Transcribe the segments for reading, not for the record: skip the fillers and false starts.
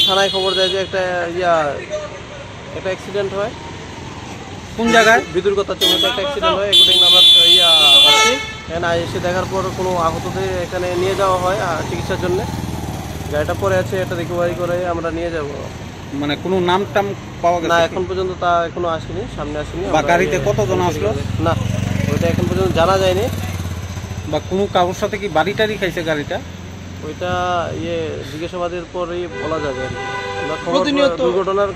থানায় খবর দেয় যে একটা অ্যাক্সিডেন্ট হয়। কোন জায়গায়? বিদুর্গতার জমিতে একটা অ্যাক্সিডেন্ট হয়। এগুলো আমরা আসছি, এখানে এসে দেখার পর কোনো আহতদের এখানে নিয়ে যাওয়া হয় চিকিৎসার জন্য। গাড়িটা পরে আছে, এটা রিকভারি করে আমরা নিয়ে যাব। মানে কোনো নাম টাম পাওয়া গেছে না, কি? এখন পর্যন্ত তা এখনো আসেনি, সামনে আসেনি। বা গাড়িতে কতজন আসলো? না, ওইটা এখন পর্যন্ত জানা যায়নি। বা কোনো কারোর সাথে কি বাড়ি টাড়ি খাইছে গাড়িটা? ওইটা জিজ্ঞাসাবাদের পরই বলা যাবে আর কি। আমরা দুর্ঘটনার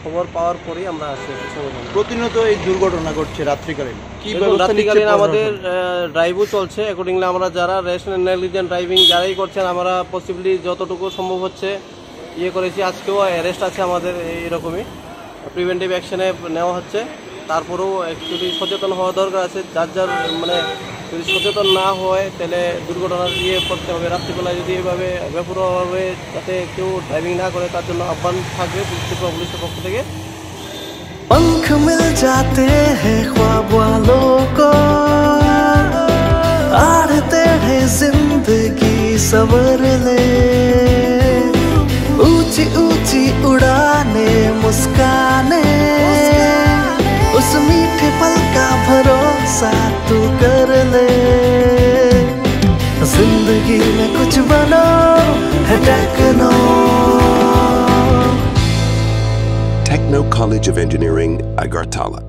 খবর পাওয়ার পরেই আমরা আসি। প্রতিনিয়ত এই দুর্ঘটনা ঘটছে রাত্রিকালীন, রাত্রিকালীন আমাদের ড্রাইভও চলছে। অ্যাকর্ডিংলি আমরা যারা র্যাশ নেগলিজেন্ট ড্রাইভিং যারাই করছেন, আমরা পসিবলি যতটুকু সম্ভব হচ্ছে করেছি। আজকেও অ্যারেস্ট আছে আমাদের, এইরকমই প্রিভেন্টিভ অ্যাকশনে নেওয়া হচ্ছে। তারপরেও অ্যাকচুয়ালি সচেতন হওয়া দরকার আছে। যার মানে যদি সচেতন না হয় তাহলে দুর্ঘটনার করতে হবে। রাত্রিবেলায় যদি এভাবে বেপরোয়াভাবে যাতে কেউ ড্রাইভিং না করে, তার জন্য আহ্বান থাকবে ত্রিপুরা পুলিশের পক্ষ থেকে। पंख मिल जाते हैं ख्वाब वालों को, आड़ते हैं जिंदगी सवर ले, ऊंची ऊंची उड़ाने मुस्काने, उस मीठे पल का भरोसा तू कर ले। जिंदगी में कुछ बनो है techno. Techno College of Engineering, Agartala.